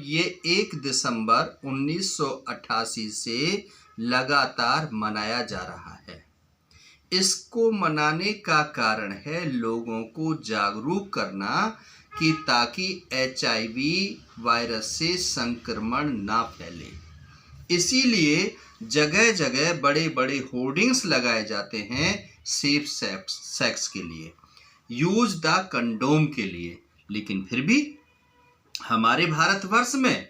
ये 1 दिसंबर 1988 से लगातार मनाया जा रहा है। इसको मनाने का कारण है लोगों को जागरूक करना कि ताकि HIV वायरस से संक्रमण ना फैले। इसीलिए जगह जगह बड़े बड़े होर्डिंग्स लगाए जाते हैं सेफ सेक्स के लिए, यूज द कंडोम के लिए। लेकिन फिर भी हमारे भारतवर्ष में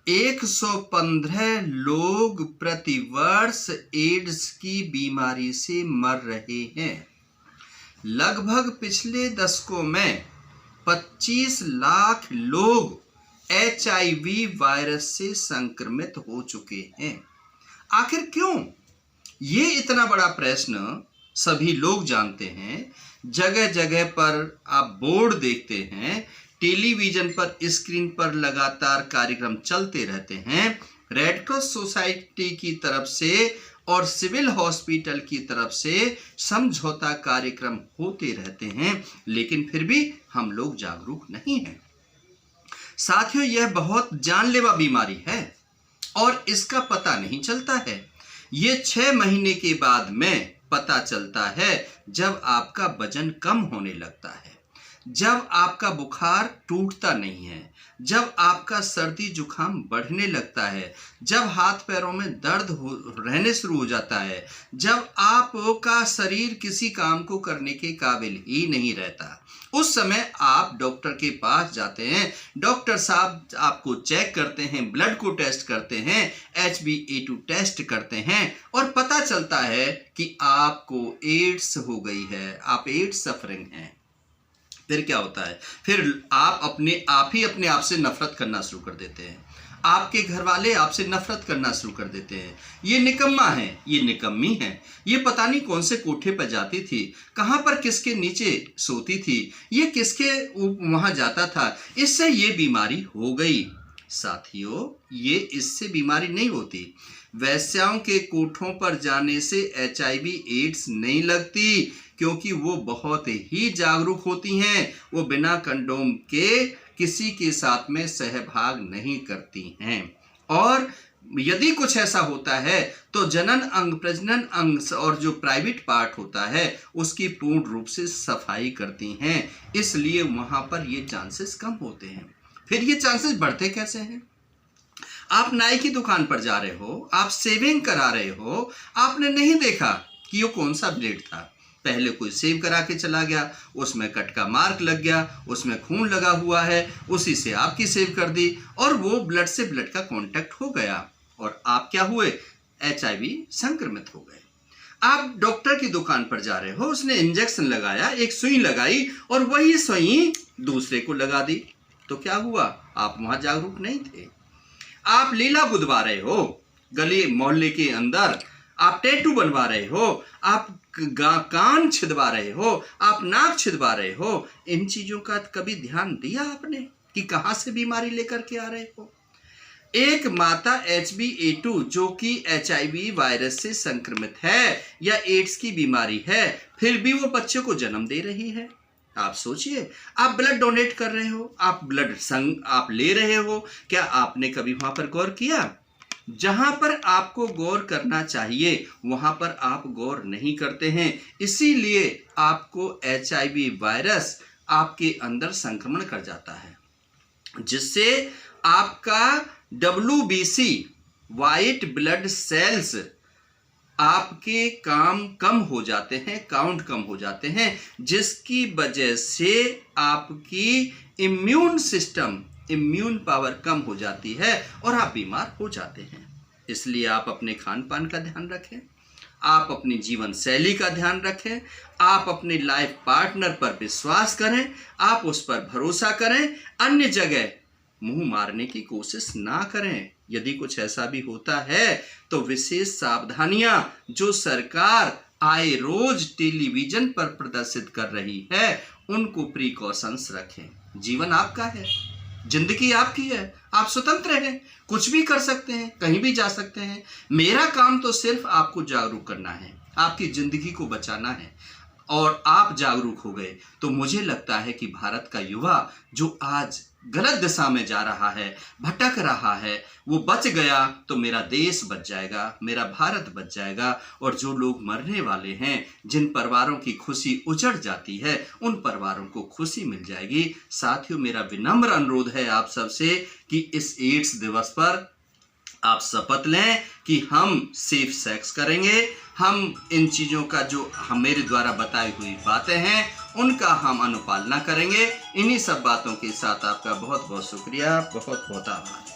115 लोग प्रतिवर्ष एड्स की बीमारी से मर रहे हैं। लगभग पिछले दशकों में 25 लाख लोग HIV वायरस से संक्रमित हो चुके हैं। आखिर क्यों? ये इतना बड़ा प्रश्न सभी लोग जानते हैं। जगह जगह पर आप बोर्ड देखते हैं, टेलीविजन पर स्क्रीन पर लगातार कार्यक्रम चलते रहते हैं। रेड क्रॉस सोसाइटी की तरफ से और सिविल हॉस्पिटल की तरफ से समझौता कार्यक्रम होते रहते हैं, लेकिन फिर भी हम लोग जागरूक नहीं हैं। साथियों, यह बहुत जानलेवा बीमारी है और इसका पता नहीं चलता है। ये 6 महीने के बाद में पता चलता है, जब आपका वजन कम होने लगता है, जब आपका बुखार टूटता नहीं है, जब आपका सर्दी जुकाम बढ़ने लगता है, जब हाथ पैरों में दर्द रहने शुरू हो जाता है, जब आपका शरीर किसी काम को करने के काबिल ही नहीं रहता, उस समय आप डॉक्टर के पास जाते हैं। डॉक्टर साहब आपको चेक करते हैं, ब्लड को टेस्ट करते हैं, HbA2 टेस्ट करते हैं और पता चलता है कि आपको एड्स हो गई है, आप एड्स सफरिंग हैं। फिर क्या होता है? फिर आप अपने आप से नफरत करना शुरू कर देते हैं। आपके घर वाले आपसे नफरत करना शुरू कर देते हैं। ये निकम्मा है, ये निकम्मी है, ये पता नहीं कौन से कोठे पर जाती थी, कहाँ पर किसके नीचे सोती थी, ये किसके वहाँ जाता था, इससे ये बीमारी हो गई। साथियों, ये इससे बीमारी नहीं होती। वैश्याओं के कोठों पर जाने से HIV एड्स नहीं लगती, क्योंकि वो बहुत ही जागरूक होती हैं। वो बिना कंडोम के किसी के साथ में सहभाग नहीं करती हैं, और यदि कुछ ऐसा होता है तो जनन अंग, प्रजनन अंग और जो प्राइवेट पार्ट होता है उसकी पूर्ण रूप से सफाई करती हैं। इसलिए वहां पर ये चांसेस कम होते हैं। फिर ये चांसेस बढ़ते कैसे हैं? आप नाई की दुकान पर जा रहे हो, आप शेविंग करा रहे हो, आपने नहीं देखा कि ये कौन सा ब्लेड था। पहले कोई सेव करा के चला गया, उसमें कट का मार्क लग गया, उसमें खून लगा हुआ है, उसी से आपकी सेव कर दी और वो ब्लड से ब्लड का कांटेक्ट हो गया और आप क्या हुए? HIV संक्रमित हो गए। आप डॉक्टर की दुकान पर जा रहे हो, उसने इंजेक्शन लगाया, एक सुई लगाई और वही सुई दूसरे को लगा दी, तो क्या हुआ? आप वहां जागरूक नहीं थे। आप लीला गुदवा रहे हो गली मोहल्ले के अंदर, आप टैटू बनवा रहे हो, आप कान छिदवा रहे हो, आप नाक छिदवा रहे हो। इन चीजों का कभी ध्यान दिया आपने कि कहां से बीमारी लेकर के आ रहे हो? एक माता HbA2 जो कि HIV वायरस से संक्रमित है या एड्स की बीमारी है, फिर भी वो बच्चे को जन्म दे रही है। आप सोचिए, आप ब्लड डोनेट कर रहे हो, आप ब्लड आप ले रहे हो, क्या आपने कभी वहां पर गौर किया? जहां पर आपको गौर करना चाहिए वहां पर आप गौर नहीं करते हैं। इसीलिए आपको HIV वायरस आपके अंदर संक्रमण कर जाता है, जिससे आपका WBC व्हाइट ब्लड सेल्स आपके काम कम हो जाते हैं, काउंट कम हो जाते हैं, जिसकी वजह से आपकी इम्यून पावर कम हो जाती है और आप बीमार हो जाते हैं। इसलिए आप अपने खान पान का ध्यान रखें, आप अपनी जीवन शैली का ध्यान रखें, आप अपने लाइफ पार्टनर पर विश्वास करें, आप उस पर भरोसा करें, अन्य जगह मुंह मारने की कोशिश ना करें। यदि कुछ ऐसा भी होता है तो विशेष सावधानियां जो सरकार आए रोज टेलीविजन पर प्रदर्शित कर रही है, उनको प्रिकॉशंस रखें। जीवन आपका है, जिंदगी आपकी है, आप स्वतंत्र हैं, कुछ भी कर सकते हैं, कहीं भी जा सकते हैं। मेरा काम तो सिर्फ आपको जागरूक करना है, आपकी जिंदगी को बचाना है। और आप जागरूक हो गए, तो मुझे लगता है कि भारत का युवा जो आज गलत दिशा में जा रहा है, भटक रहा है, वो बच गया तो मेरा देश बच जाएगा, मेरा भारत बच जाएगा। और जो लोग मरने वाले हैं, जिन परिवारों की खुशी उजड़ जाती है, उन परिवारों को खुशी मिल जाएगी। साथियों, मेरा विनम्र अनुरोध है आप सबसे कि इस एड्स दिवस पर आप शपथ लें कि हम सेफ सेक्स करेंगे, हम इन चीज़ों का जो हम मेरे द्वारा बताई हुई बातें हैं उनका हम अनुपालना करेंगे। इन्हीं सब बातों के साथ आपका बहुत बहुत शुक्रिया, बहुत बहुत आभार।